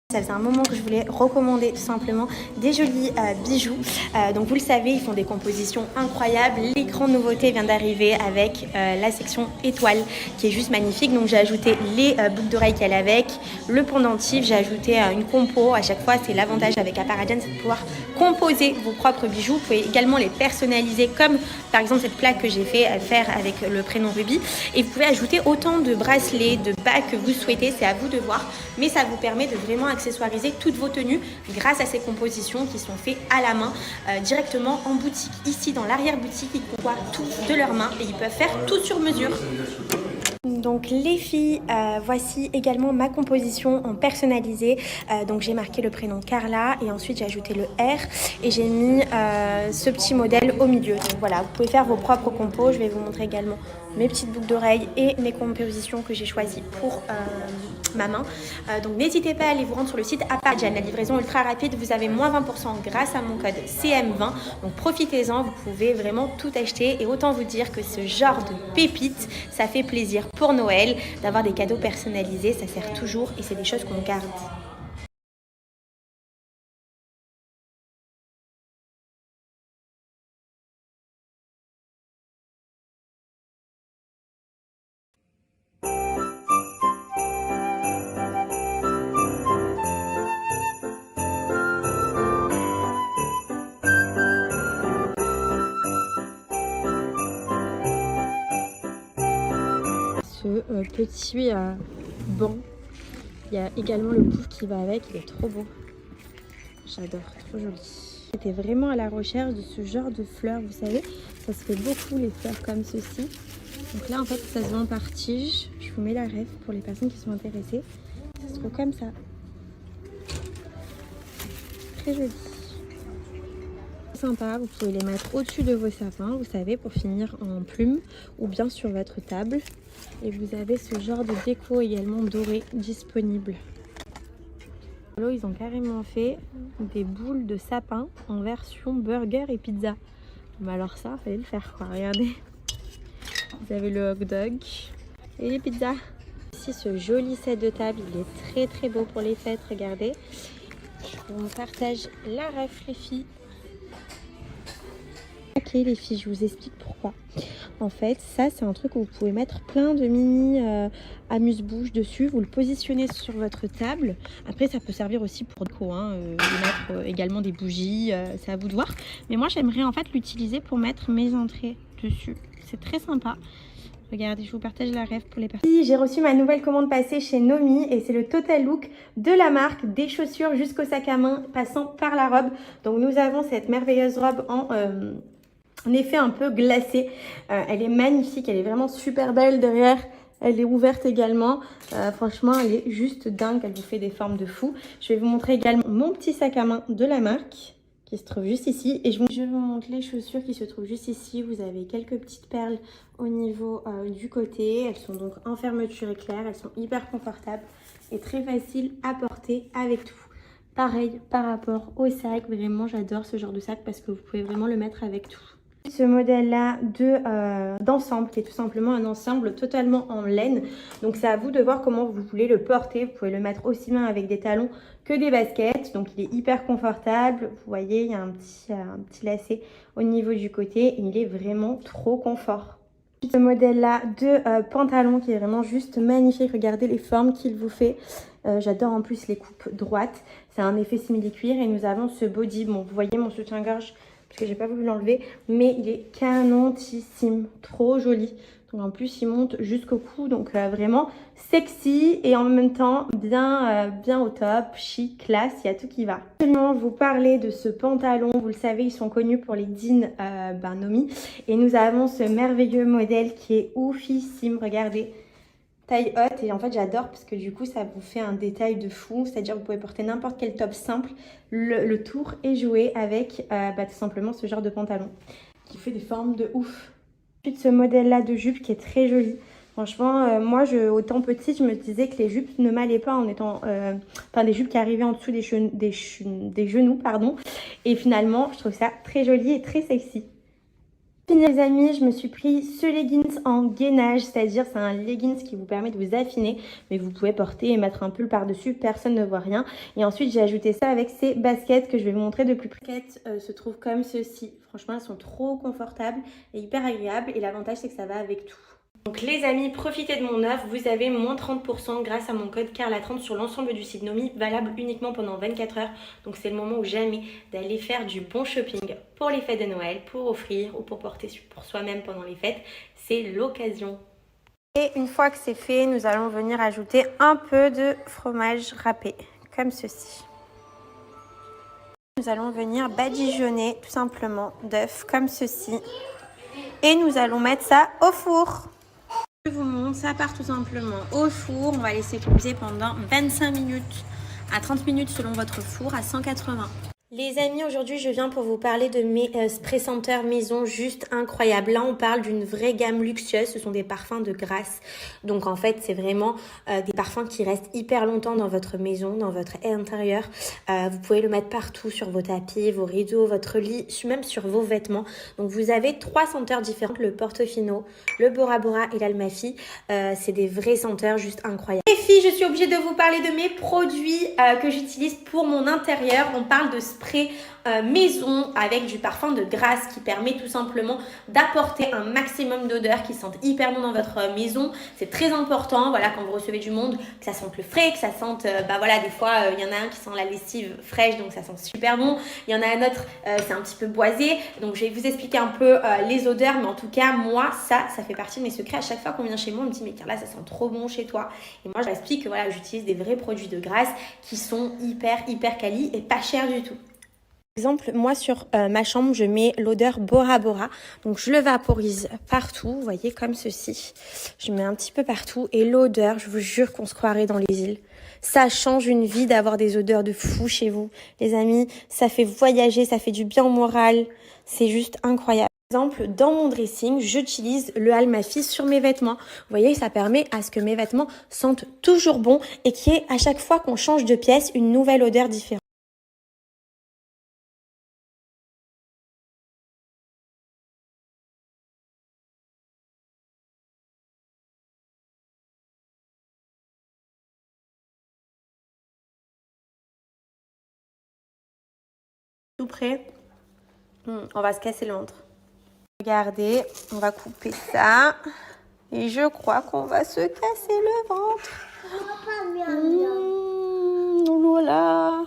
Ça faisait un moment que je voulais recommander tout simplement des jolis bijoux. Donc vous le savez, ils font des compositions incroyables. Les grandes nouveautés viennent d'arriver avec la section étoile qui est juste magnifique. Donc j'ai ajouté les boucles d'oreilles qu'elle a avec, le pendentif, j'ai ajouté une compo. À chaque fois, c'est l'avantage avec Apparadian, c'est de pouvoir composer vos propres bijoux. Vous pouvez également les personnaliser comme par exemple cette plaque que j'ai fait faire avec le prénom Ruby. Et vous pouvez ajouter autant de bracelets, de bagues que vous souhaitez, c'est à vous de voir. Mais ça vous permet de vraiment accessoiriser toutes vos tenues grâce à ces compositions qui sont faites à la main directement en boutique. Ici dans l'arrière-boutique, ils conçoivent tout de leurs mains et ils peuvent faire tout sur mesure. Donc les filles, voici également ma composition en personnalisé. Donc j'ai marqué le prénom Carla et ensuite j'ai ajouté le R et j'ai mis ce petit modèle au milieu. Donc voilà, vous pouvez faire vos propres compos. Je vais vous montrer également mes petites boucles d'oreilles et mes compositions que j'ai choisies pour ma main. Donc n'hésitez pas à aller vous rendre sur le site Apparadian. La livraison ultra rapide, vous avez moins 20% grâce à mon code CM20. Donc profitez-en, vous pouvez vraiment tout acheter. Et autant vous dire que ce genre de pépites, ça fait plaisir pour Noël d'avoir des cadeaux personnalisés. Ça sert toujours et c'est des choses qu'on garde. Ce petit banc, il y a également le pouf qui va avec, il est trop beau, j'adore, trop joli. J'étais vraiment à la recherche de ce genre de fleurs, vous savez, ça se fait beaucoup les fleurs comme ceci. Donc là en fait ça se vend par tige, je vous mets la ref pour les personnes qui sont intéressées, ça se trouve comme ça, très joli. Sympa, vous pouvez les mettre au-dessus de vos sapins, vous savez, pour finir en plume ou bien sur votre table. Et vous avez ce genre de déco également doré disponible. Là, ils ont carrément fait des boules de sapin en version burger et pizza. Mais alors ça, fallait le faire quoi, regardez. Vous avez le hot dog et les pizzas. Ici, ce joli set de table, il est très très beau pour les fêtes, regardez. Je vous partage la ref les filles. Ok les filles, je vous explique pourquoi. En fait, ça c'est un truc où vous pouvez mettre plein de mini amuse-bouche dessus. Vous le positionnez sur votre table. Après, ça peut servir aussi pour déco, mettre également des bougies. C'est à vous de voir. Mais moi, j'aimerais en fait l'utiliser pour mettre mes entrées dessus. C'est très sympa. Regardez, je vous partage la ref pour les personnes. J'ai reçu ma nouvelle commande passée chez Nomi et c'est le total look de la marque, des chaussures jusqu'au sac à main, passant par la robe. Donc nous avons cette merveilleuse robe en effet un peu glacé. Elle est magnifique, elle est vraiment super belle derrière. Elle est ouverte également. Franchement, elle est juste dingue. Elle vous fait des formes de fou. Je vais vous montrer également mon petit sac à main de la marque qui se trouve juste ici. Et je vous montre les chaussures qui se trouvent juste ici. Vous avez quelques petites perles au niveau du côté. Elles sont donc en fermeture éclair. Elles sont hyper confortables et très faciles à porter avec tout. Pareil par rapport au sac. Vraiment, j'adore ce genre de sac parce que vous pouvez vraiment le mettre avec tout. Ce modèle-là d'ensemble, qui est tout simplement un ensemble totalement en laine. Donc, c'est à vous de voir comment vous voulez le porter. Vous pouvez le mettre aussi bien avec des talons que des baskets. Donc, il est hyper confortable. Vous voyez, il y a un petit lacet au niveau du côté. Et il est vraiment trop confort. Ce modèle-là de pantalon qui est vraiment juste magnifique. Regardez les formes qu'il vous fait. J'adore en plus les coupes droites. C'est un effet simili-cuir. Et nous avons ce body. Bon, vous voyez mon soutien-gorge parce que j'ai pas voulu l'enlever, mais il est canonissime, trop joli. Donc en plus il monte jusqu'au cou, donc vraiment sexy et en même temps bien au top, chic, classe, il y a tout qui va. Je vais vous parler de ce pantalon, vous le savez, ils sont connus pour les jeans Nomi, et nous avons ce merveilleux modèle qui est oufissime, regardez. Taille haute et en fait j'adore parce que du coup ça vous fait un détail de fou, c'est-à-dire vous pouvez porter n'importe quel top simple, le tour est joué avec tout simplement ce genre de pantalon qui fait des formes de ouf. Ensuite ce modèle là de jupe qui est très joli, franchement moi autant petite je me disais que les jupes ne m'allaient pas en étant, des jupes qui arrivaient en dessous des genoux pardon, et finalement je trouve ça très joli et très sexy. Fini les amis, je me suis pris ce leggings en gainage, c'est-à-dire c'est un leggings qui vous permet de vous affiner, mais vous pouvez porter et mettre un pull par-dessus, personne ne voit rien. Et ensuite j'ai ajouté ça avec ces baskets que je vais vous montrer de plus près. Les baskets se trouvent comme ceci, franchement elles sont trop confortables et hyper agréables et l'avantage c'est que ça va avec tout. Donc les amis, profitez de mon offre, vous avez moins 30% grâce à mon code CARLA30 sur l'ensemble du site Nomi, valable uniquement pendant 24 heures. Donc c'est le moment ou jamais d'aller faire du bon shopping pour les fêtes de Noël, pour offrir ou pour porter pour soi-même pendant les fêtes. C'est l'occasion. Et une fois que c'est fait, nous allons venir ajouter un peu de fromage râpé, comme ceci. Nous allons venir badigeonner tout simplement d'œufs comme ceci. Et nous allons mettre ça au four. Je vous montre, ça part tout simplement au four. On va laisser cuire pendant 25 minutes à 30 minutes selon votre four à 180. Les amis, aujourd'hui je viens pour vous parler de mes spray senteurs maison juste incroyables. Là on parle d'une vraie gamme luxueuse, ce sont des parfums de grâce. Donc en fait c'est vraiment des parfums qui restent hyper longtemps dans votre maison, dans votre intérieur. Vous pouvez le mettre partout, sur vos tapis, vos rideaux, votre lit, même sur vos vêtements. Donc vous avez 3 senteurs différentes, le Portofino, le Bora Bora et l'Almafi. C'est des vrais senteurs juste incroyables. Les filles, je suis obligée de vous parler de mes produits que j'utilise pour mon intérieur. On parle de spray maison avec du parfum de grâce qui permet tout simplement d'apporter un maximum d'odeurs qui sentent hyper bon dans votre maison. C'est très important, voilà, quand vous recevez du monde, que ça sente le frais, que ça sente, voilà, des fois, il y en a un qui sent la lessive fraîche, donc ça sent super bon. Il y en a un autre, c'est un petit peu boisé. Donc, je vais vous expliquer un peu les odeurs, mais en tout cas, moi, ça fait partie de mes secrets. À chaque fois qu'on vient chez moi, on me dit, mais Carla, ça sent trop bon chez toi. Et moi, je explique que voilà, j'utilise des vrais produits de grâce qui sont hyper quali et pas chers du tout. Par exemple, moi sur ma chambre, je mets l'odeur Bora Bora. Donc je le vaporise partout, vous voyez, comme ceci. Je mets un petit peu partout et l'odeur, je vous jure qu'on se croirait dans les îles. Ça change une vie d'avoir des odeurs de fou chez vous. Les amis, ça fait voyager, ça fait du bien au moral. C'est juste incroyable. Par exemple, dans mon dressing, j'utilise le Almafi sur mes vêtements. Vous voyez, ça permet à ce que mes vêtements sentent toujours bon et qu'il y ait à chaque fois qu'on change de pièce une nouvelle odeur différente. Tout prêt, on va se casser le ventre. Regardez, on va couper ça. Et je crois qu'on va se casser le ventre. Voilà.